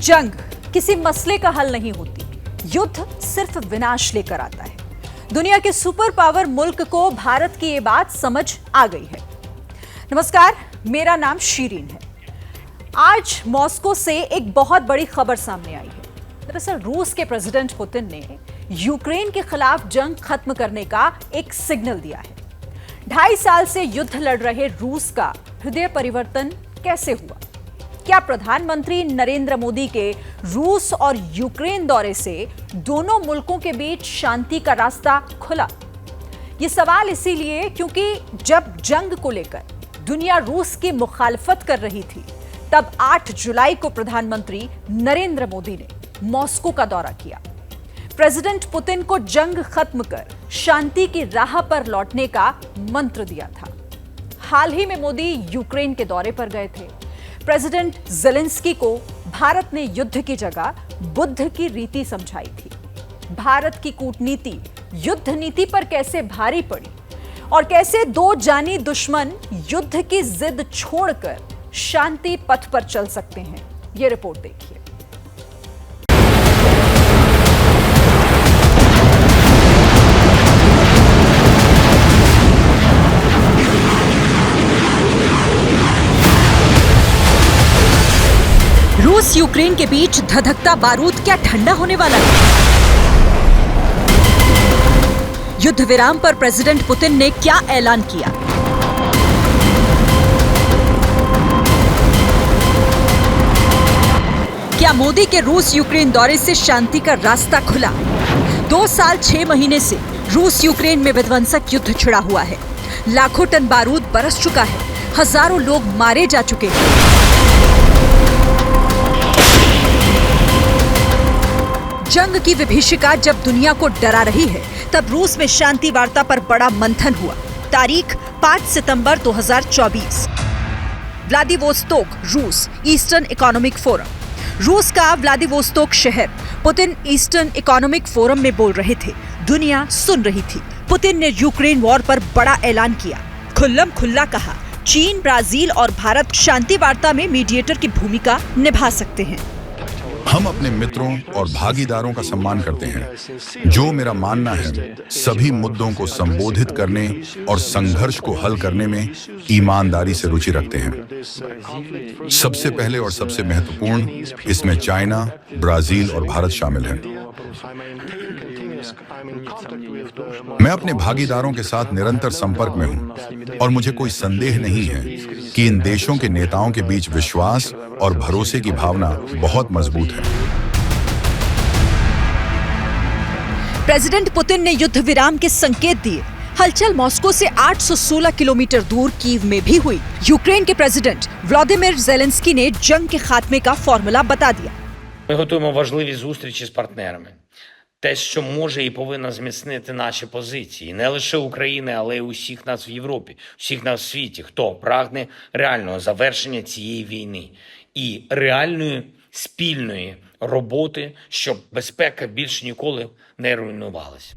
जंग किसी मसले का हल नहीं होती, युद्ध सिर्फ विनाश लेकर आता है। दुनिया के सुपर पावर मुल्क को भारत की ये बात समझ आ गई है। नमस्कार, मेरा नाम शीरीन है। आज मॉस्को से एक बहुत बड़ी खबर सामने आई है। दरअसल रूस के प्रेसिडेंट पुतिन ने यूक्रेन के खिलाफ जंग खत्म करने का एक सिग्नल दिया है। 2.5 साल से युद्ध लड़ रहे रूस का हृदय परिवर्तन कैसे हुआ? क्या प्रधानमंत्री नरेंद्र मोदी के रूस और यूक्रेन दौरे से दोनों मुल्कों के बीच शांति का रास्ता खुला? ये सवाल इसीलिए क्योंकि जब जंग को लेकर दुनिया रूस की मुखालफत कर रही थी, तब 8 जुलाई को प्रधानमंत्री नरेंद्र मोदी ने मॉस्को का दौरा किया। प्रेसिडेंट पुतिन को जंग खत्म कर शांति की राह पर लौटने का मंत्र दिया था। हाल ही में मोदी यूक्रेन के दौरे पर गए थे। प्रेसिडेंट ज़ेलेंस्की को भारत ने युद्ध की जगह बुद्ध की रीति समझाई थी। भारत की कूटनीति युद्ध नीति पर कैसे भारी पड़ी और कैसे दो जानी दुश्मन युद्ध की जिद छोड़कर शांति पथ पर चल सकते हैं, ये रिपोर्ट देखिए। रूस यूक्रेन के बीच धधकता बारूद क्या ठंडा होने वाला है? युद्ध विराम पर प्रेसिडेंट पुतिन ने क्या ऐलान किया? क्या मोदी के रूस यूक्रेन दौरे से शांति का रास्ता खुला? 2 साल 6 महीने से रूस यूक्रेन में विध्वंसक युद्ध छिड़ा हुआ है। लाखों टन बारूद बरस चुका है। हजारों लोग मारे जा चुके हैं। जंग की विभीषिका जब दुनिया को डरा रही है, तब रूस में शांति वार्ता पर बड़ा मंथन हुआ। तारीख 5 सितंबर 2024। व्लादिवोस्तोक, रूस, ईस्टर्न इकोनॉमिक फोरम। रूस का व्लादिवोस्तोक शहर पुतिन ईस्टर्न इकोनॉमिक फोरम में बोल रहे थे। दुनिया सुन रही थी। पुतिन ने यूक्रेन वॉर पर बड़ा ऐलान किया। खुल्लम खुल्ला कहा, चीन, ब्राजील और भारत शांति वार्ता में मीडिएटर की भूमिका निभा सकते हैं। हम अपने मित्रों और भागीदारों का सम्मान करते हैं, जो मेरा मानना है सभी मुद्दों को संबोधित करने और संघर्ष को हल करने में ईमानदारी से रुचि रखते हैं। सबसे पहले और सबसे महत्वपूर्ण, इसमें चाइना, ब्राजील और भारत शामिल हैं। मैं अपने भागीदारों के साथ निरंतर संपर्क में हूं और मुझे कोई संदेह नहीं है कि इन देशों के नेताओं के बीच विश्वास और भरोसे की भावना बहुत मजबूत है। प्रेसिडेंट पुतिन ने युद्ध विराम के संकेत दिए। हलचल मॉस्को से 816 किलोमीटर दूर कीव में भी हुई। यूक्रेन के प्रेसिडेंट व्लादिमीर ज़ेलेंस्की ने जंग के खात्मे का फॉर्मूला बता दिया। Ми готуємо важливі зустрічі з партнерами. Те, що може і повинно зміцнити наші позиції, не лише України, але й усіх нас в Європі, усіх нас в світі, хто прагне реального завершення цієї війни і реальної спільної роботи, щоб безпека більше ніколи не руйнувалась.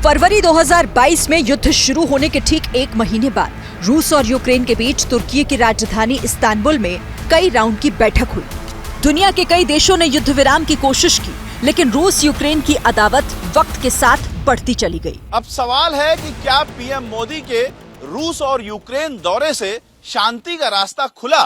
फरवरी 2022 में युद्ध शुरू होने के ठीक 1 महीने बाद रूस और यूक्रेन के बीच तुर्की की राजधानी इस्तांबुल में कई राउंड की बैठक हुई। दुनिया के कई देशों ने युद्ध विराम की कोशिश की, लेकिन रूस यूक्रेन की अदावत वक्त के साथ बढ़ती चली गई। अब सवाल है कि क्या पीएम मोदी के रूस और यूक्रेन दौरे से शांति का रास्ता खुला?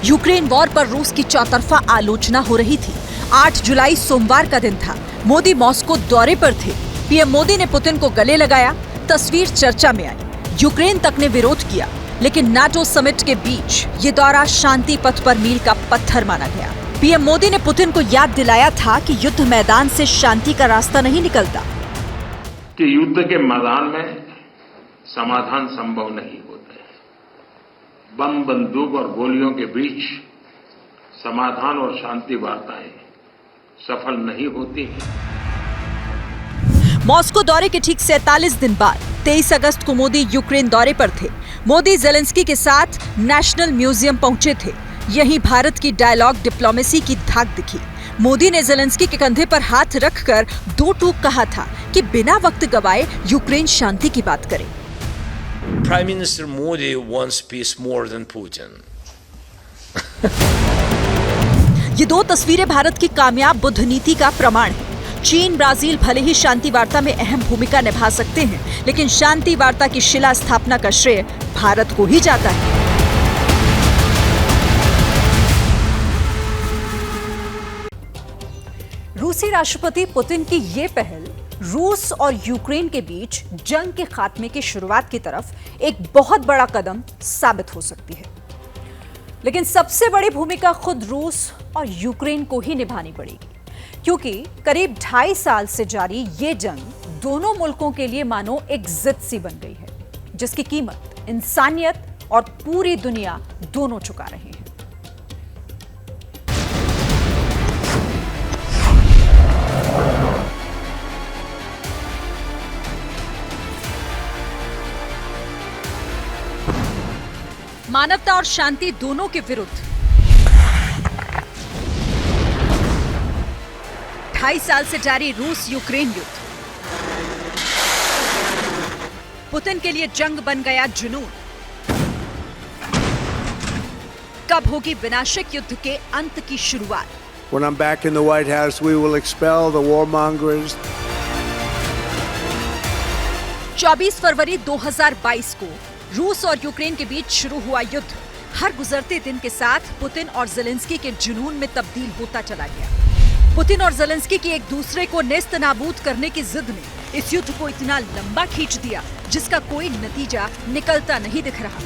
यूक्रेन वॉर पर रूस की चौतरफा आलोचना हो रही थी। 8 जुलाई सोमवार का दिन था। मोदी मॉस्को दौरे पर थे। पीएम मोदी ने पुतिन को गले लगाया। तस्वीर चर्चा में आई। यूक्रेन तक ने विरोध किया, लेकिन नाटो समिट के बीच ये दौरा शांति पथ पर मील का पत्थर माना गया। पीएम मोदी ने पुतिन को याद दिलाया था कि युद्ध मैदान से शांति का रास्ता नहीं निकलता, कि युद्ध के मैदान में समाधान संभव नहीं होता है। बम, बंदूक और गोलियों के बीच समाधान और शांति वार्ताएं सफल नहीं होती हैं। मॉस्को दौरे के ठीक 47 दिन बाद 23 अगस्त को मोदी यूक्रेन दौरे पर थे। मोदी ज़ेलेंस्की के साथ नेशनल म्यूजियम पहुंचे थे। यहीं भारत की डायलॉग डिप्लोमेसी की धाक दिखी। मोदी ने ज़ेलेंस्की के कंधे पर हाथ रखकर 2 टूक कहा था कि बिना वक्त गवाए यूक्रेन शांति की बात करे। Prime Minister Modi wants peace more than Putin. ये दो तस्वीरें भारत की कामयाब बुद्ध नीति का प्रमाण है। चीन, ब्राजील भले ही शांति वार्ता में अहम भूमिका निभा सकते हैं, लेकिन शांति वार्ता की शिला स्थापना का श्रेय भारत को ही जाता है। रूसी राष्ट्रपति पुतिन की ये पहल रूस और यूक्रेन के बीच जंग के खात्मे की शुरुआत की तरफ एक बहुत बड़ा कदम साबित हो सकती है। लेकिन सबसे बड़ी भूमिका खुद रूस और यूक्रेन को ही निभानी पड़ेगी, क्योंकि करीब 2.5 साल से जारी ये जंग दोनों मुल्कों के लिए मानो एक जिद सी बन गई है, जिसकी कीमत इंसानियत और पूरी दुनिया दोनों चुका रहे हैं। मानवता और शांति दोनों के विरुद्ध 2.5 साल से जारी रूस यूक्रेन युद्ध। पुतिन के लिए जंग बन गया जुनून। कब होगी विनाशक युद्ध के अंत की शुरुआत? When I'm back in the White House, we will expel the warmongers. 24 फरवरी 2022 को रूस और यूक्रेन के बीच शुरू हुआ युद्ध हर गुजरते दिन के साथ पुतिन और ज़ेलेंस्की के जुनून में तब्दील होता चला गया। पुतिन और ज़ेलेंस्की की एक दूसरे को नेस्त नाबूद करने की जिद ने इस युद्ध को इतना लंबा खींच दिया, जिसका कोई नतीजा निकलता नहीं दिख रहा।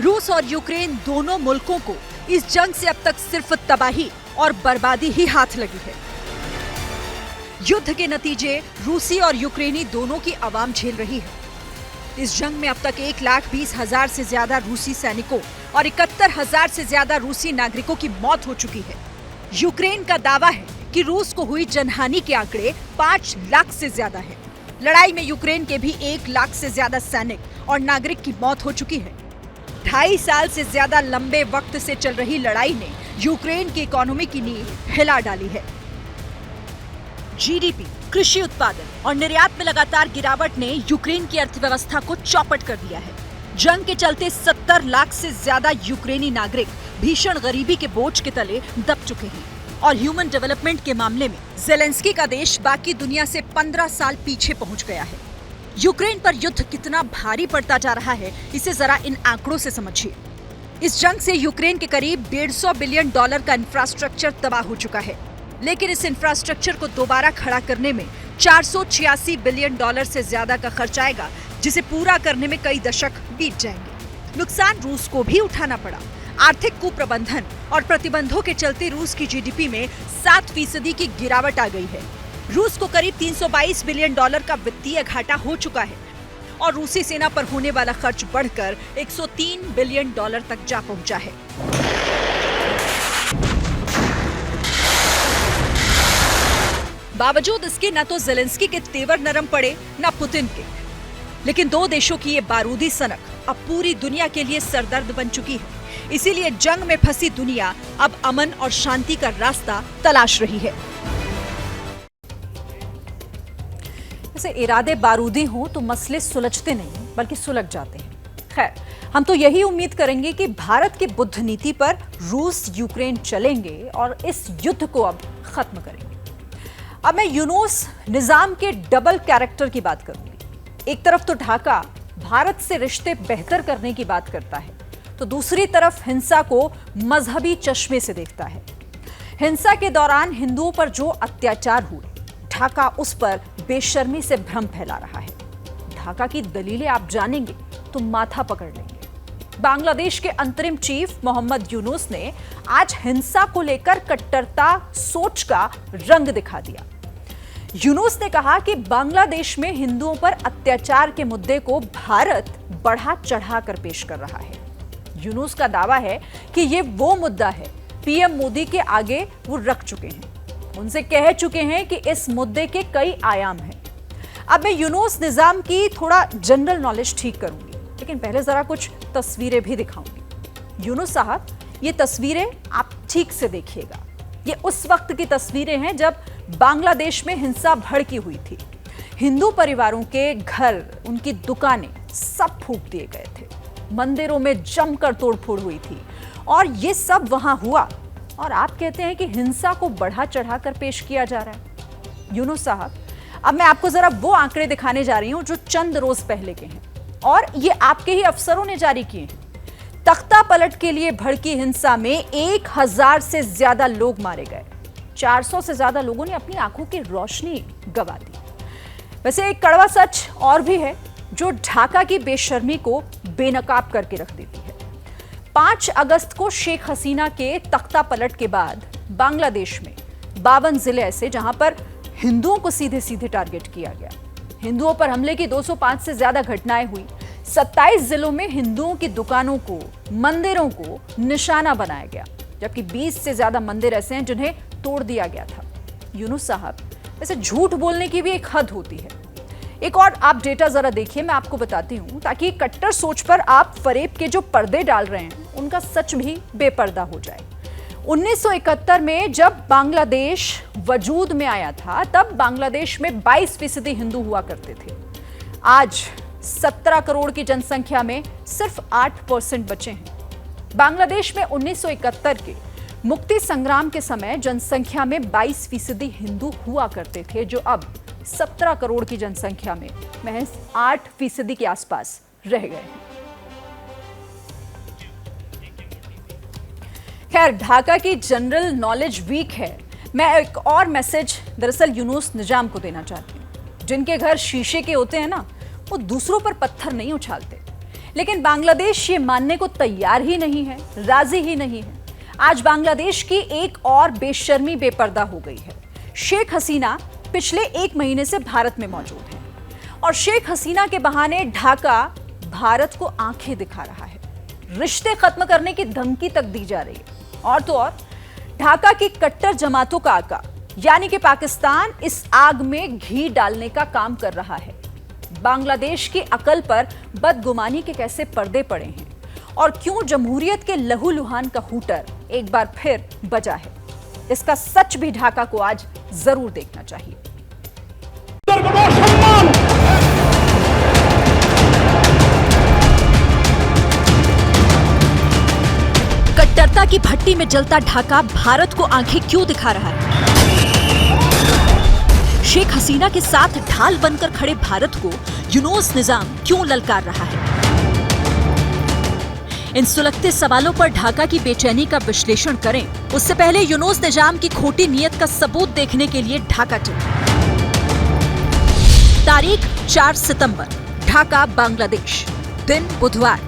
रूस और यूक्रेन दोनों मुल्कों को इस जंग से अब तक सिर्फ तबाही और बर्बादी ही हाथ लगी है। युद्ध के नतीजे रूसी और यूक्रेनी दोनों की आवाम झेल रही है। इस जंग में अब तक 1,20,000 से ज्यादा रूसी सैनिकों और 71,000 से ज्यादा रूसी नागरिकों की मौत हो चुकी है। यूक्रेन का दावा है कि रूस को हुई जनहानि के आंकड़े 5 लाख से ज्यादा है। लड़ाई में यूक्रेन के भी 1 लाख से ज्यादा सैनिक और नागरिक की मौत हो चुकी है। 2.5 साल से ज्यादा लंबे वक्त से चल रही लड़ाई ने यूक्रेन की इकोनॉमी की नींव हिला डाली है। जीडीपी, कृषि उत्पादन और निर्यात में लगातार गिरावट ने यूक्रेन की अर्थव्यवस्था को चौपट कर दिया है। जंग के चलते 70 लाख से ज्यादा यूक्रेनी नागरिक भीषण गरीबी के बोझ के तले दब चुके हैं और ह्यूमन डेवलपमेंट के मामले में ज़ेलेंस्की का देश बाकी दुनिया से 15 साल पीछे पहुंच गया है। यूक्रेन पर युद्ध कितना भारी पड़ता जा रहा है, इसे जरा इन आंकड़ों से समझिए। इस जंग से यूक्रेन के करीब $150 बिलियन का इंफ्रास्ट्रक्चर तबाह हो चुका है, लेकिन इस इंफ्रास्ट्रक्चर को दोबारा खड़ा करने में $486 बिलियन से ज्यादा का खर्च आएगा, जिसे पूरा करने में कई दशक बीत जाएंगे। नुकसान रूस को भी उठाना पड़ा। आर्थिक कुप्रबंधन और प्रतिबंधों के चलते रूस की जीडीपी में 7% की गिरावट आ गई है। रूस को करीब $322 बिलियन का वित्तीय घाटा हो चुका है और रूसी सेना पर होने वाला खर्च बढ़कर $103 बिलियन तक जा पहुंचा है। बावजूद इसके न तो ज़ेलेंस्की के तेवर नरम पड़े न पुतिन के, लेकिन दो देशों की ये बारूदी सनक अब पूरी दुनिया के लिए सरदर्द बन चुकी है। इसीलिए जंग में फंसी दुनिया अब अमन और शांति का रास्ता तलाश रही है। जैसे इरादे बारूदी हों तो मसले सुलझते नहीं बल्कि सुलझ जाते हैं। खैर, हम तो यही उम्मीद करेंगे कि भारत की बुद्ध नीति पर रूस यूक्रेन चलेंगे और इस युद्ध को अब खत्म करेंगे। अब मैं यूनुस निजाम के डबल कैरेक्टर की बात करूंगी। एक तरफ तो ढाका भारत से रिश्ते बेहतर करने की बात करता है, तो दूसरी तरफ हिंसा को मजहबी चश्मे से देखता है। हिंसा के दौरान हिंदुओं पर जो अत्याचार हुए, ढाका उस पर बेशर्मी से भ्रम फैला रहा है। ढाका की दलीलें आप जानेंगे तो माथा पकड़ लेंगे। बांग्लादेश के अंतरिम चीफ मोहम्मद यूनुस ने आज हिंसा को लेकर कट्टरता सोच का रंग दिखा दिया। यूनुस ने कहा कि बांग्लादेश में हिंदुओं पर अत्याचार के मुद्दे को भारत बढ़ा चढ़ाकर पेश कर रहा है। यूनुस का दावा है कि ये वो मुद्दा है पीएम मोदी के आगे वो रख चुके हैं, उनसे कह चुके हैं कि इस मुद्दे के कई आयाम हैं। अब मैं यूनुस निजाम की थोड़ा जनरल नॉलेज ठीक करूंगी, लेकिन पहले जरा कुछ तस्वीरें भी दिखाऊंगी। यूनुस साहब, ये तस्वीरें आप ठीक से देखिएगा। ये उस वक्त की तस्वीरें हैं जब बांग्लादेश में हिंसा भड़की हुई थी। हिंदू परिवारों के घर, उनकी दुकानें सब फूंक दिए गए थे। मंदिरों में जमकर तोड़फोड़ हुई थी और ये सब वहां हुआ और आप कहते हैं कि हिंसा को बढ़ा चढ़ाकर पेश किया जा रहा है। यूनुस साहब, अब मैं आपको जरा वो आंकड़े दिखाने जा रही हूं जो चंद रोज पहले के हैं और ये आपके ही अफसरों ने जारी किए हैं। तख्ता पलट के लिए भड़की हिंसा में 1000 से ज्यादा लोग मारे गए, 400 से ज्यादा लोगों ने अपनी आंखों की रोशनी गंवा दी। वैसे एक कड़वा सच और भी है जो ढाका की बेशर्मी को बेनकाब करके रख देती है। 5 अगस्त को शेख हसीना के तख्ता पलट के बाद बांग्लादेश में 52 जिले ऐसे जहां पर हिंदुओं को सीधे सीधे टारगेट किया गया। हिंदुओं पर हमले की 205 से ज्यादा घटनाएं हुई। 27 जिलों में हिंदुओं की दुकानों को, मंदिरों को निशाना बनाया गया, जबकि 20 से ज्यादा मंदिर ऐसे हैं जिन्हें तोड़ दिया गया था। यूनुस साहब, वैसे झूठ बोलने की भी एक हद होती है। एक और आप डेटा जरा देखिए, मैं आपको बताती हूं, ताकि कट्टर सोच पर आप फरेब के जो पर्दे डाल रहे हैं उनका सच भी बेपर्दा हो जाए। 1971 में जब बांग्लादेश वजूद में आया था, तब बांग्लादेश में 22% हिंदू हुआ करते थे। आज 17 करोड़ की जनसंख्या में सिर्फ 8% बचे हैं। बांग्लादेश में 1971 के मुक्ति संग्राम के समय जनसंख्या में 22% हिंदू हुआ करते थे, जो अब 17 करोड़ की जनसंख्या में महज 8% के आसपास रह गए हैं। खैर, ढाका की जनरल नॉलेज वीक है। मैं एक और मैसेज दरअसल यूनुस निजाम को देना चाहती हूँ। जिनके घर शीशे के होते हैं ना, वो दूसरों पर पत्थर नहीं उछालते। लेकिन बांग्लादेश ये मानने को तैयार ही नहीं है, राजी ही नहीं है। आज बांग्लादेश की एक और बेशर्मी बेपर्दा हो गई है। शेख हसीना पिछले 1 महीने से भारत में मौजूद है और शेख हसीना के बहाने ढाका भारत को आंखें दिखा रहा है। रिश्ते खत्म करने की धमकी तक दी जा रही है। और तो और ढाका की कट्टर जमातों का आका यानी कि पाकिस्तान इस आग में घी डालने का काम कर रहा है। बांग्लादेश की अकल पर बदगुमानी के कैसे पर्दे पड़े हैं और क्यों जमहूरियत के लहूलुहान का हूटर एक बार फिर बजा है, इसका सच भी ढाका को आज जरूर देखना चाहिए। कट्टरता की भट्टी में जलता ढाका भारत को आंखें क्यों दिखा रहा है? शेख हसीना के साथ ढाल बनकर खड़े भारत को यूनुस निजाम क्यों ललकार रहा है? इन सुलगते सवालों पर ढाका की बेचैनी का विश्लेषण करें उससे पहले यूनुस निजाम की खोटी नीयत का सबूत देखने के लिए ढाका चलें। तारीख 4 सितंबर, ढाका, बांग्लादेश। दिन बुधवार।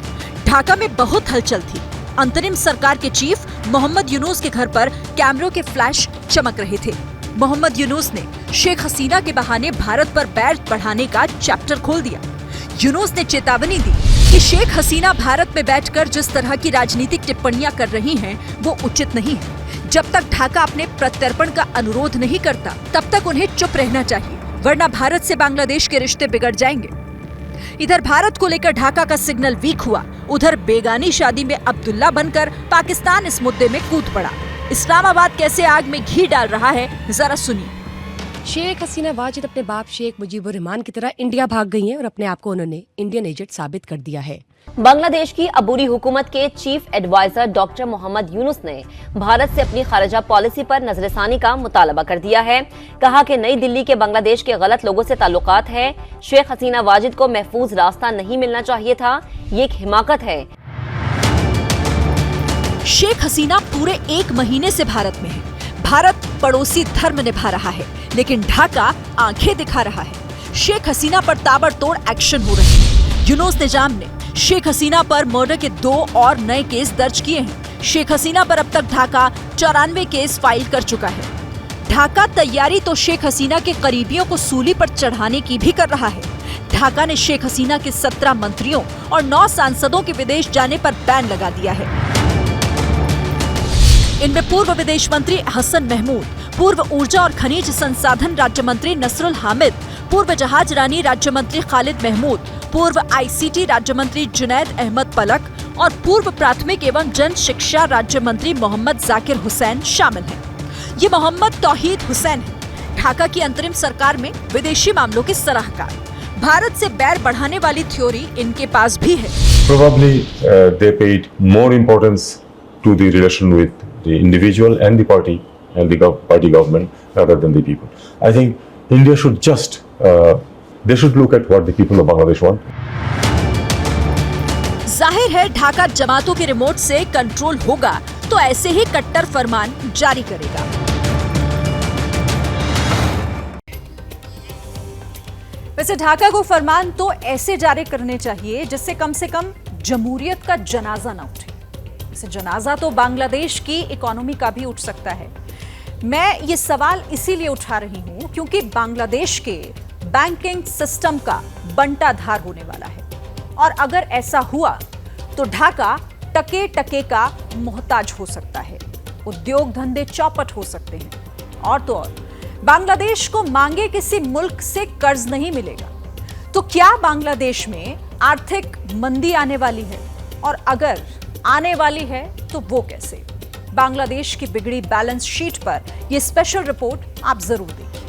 ढाका में बहुत हलचल थी। अंतरिम सरकार के चीफ मोहम्मद यूनुस के घर पर कैमरों के फ्लैश चमक रहे थे। मोहम्मद यूनुस ने शेख हसीना के बहाने भारत पर बैर बढ़ाने का चैप्टर खोल दिया। यूनुस ने चेतावनी दी कि शेख हसीना भारत में बैठकर जिस तरह की राजनीतिक टिप्पणियां कर रही हैं, वो उचित नहीं है। जब तक ढाका अपने प्रत्यर्पण का अनुरोध नहीं करता, तब तक उन्हें चुप रहना चाहिए, वरना भारत से बांग्लादेश के रिश्ते बिगड़ जाएंगे। इधर भारत को लेकर ढाका का सिग्नल वीक हुआ, उधर बेगानी शादी में अब्दुल्ला बनकर पाकिस्तान इस मुद्दे में कूद पड़ा। इस्लामाबाद कैसे आग में घी डाल रहा है, जरा सुनिए। शेख हसीना वाजिद अपने बाप शेख मुजीबुर रहमान की तरह इंडिया भाग गई हैं और अपने आप को उन्होंने इंडियन एजेंट साबित कर दिया है। बांग्लादेश की अबूरी हुकूमत के chief adviser doctor Mohammad Yunus ने भारत से अपनी खारजा पॉलिसी पर नजरसानी का मुतालबा कर दिया है। कहा कि नई दिल्ली के बांग्लादेश के गलत लोगों से ताल्लुकात है। शेख हसीना वाजिद को महफूज रास्ता नहीं मिलना चाहिए था, ये एक हिमाकत है। शेख हसीना पूरे 1 महीने से भारत में है। भारत पड़ोसी धर्म निभा रहा है, लेकिन ढाका आंखें दिखा रहा है। शेख हसीना पर ताबड़तोड़ एक्शन हो रहे हैं। यूनुस निजाम ने शेख हसीना पर मर्डर के 2 और नए केस दर्ज किए हैं। शेख हसीना पर अब तक ढाका 94 केस फाइल कर चुका है। ढाका तैयारी तो शेख हसीना के करीबियों को सूली पर चढ़ाने की भी कर रहा है। ढाका ने शेख हसीना के 17 मंत्रियों और 9 सांसदों के विदेश जाने पर बैन लगा दिया है। इनमें पूर्व विदेश मंत्री हसन महमूद, पूर्व ऊर्जा और खनिज संसाधन राज्य मंत्री नसरुल हामिद, पूर्व जहाज रानी राज्य मंत्री खालिद महमूद, पूर्व आईसीटी राज्य मंत्री जुनैद अहमद पलक और पूर्व प्राथमिक एवं जन शिक्षा राज्य मंत्री मोहम्मद जाकिर हुसैन शामिल हैं। ये मोहम्मद तौहीद हुसैन है, ढाका की अंतरिम सरकार में विदेशी मामलों के सलाहकार। भारत से बैर बढ़ाने वाली थ्योरी इनके पास भी है। Probably they paid more importance to the relation with the individual and the party and the party government rather than the people. I think India should just they should look at what the people of Bangladesh want. जाहिर है ढाका जमातों के remote से control होगा तो ऐसे ही कट्टर फरमान जारी करेगा। वैसे ढाका को फरमान तो ऐसे जारी करने चाहिए जिससे कम से कम जमहूरियत का जनाजा ना उठे। वैसे जनाजा तो बांग्लादेश की इकोनॉमी का भी उठ सकता है। मैं ये सवाल इसीलिए उठा रही हूं क्योंकि बांग्लादेश के बैंकिंग सिस्टम का बंटाधार होने वाला है और अगर ऐसा हुआ तो ढाका टके टके का मोहताज हो सकता है, उद्योग धंधे चौपट हो सकते हैं और तो और बांग्लादेश को मांगे किसी मुल्क से कर्ज नहीं मिलेगा। तो क्या बांग्लादेश में आर्थिक मंदी आने वाली है और अगर आने वाली है तो वो कैसे? बांग्लादेश की बिगड़ी बैलेंस शीट पर यह स्पेशल रिपोर्ट आप जरूर देखिए।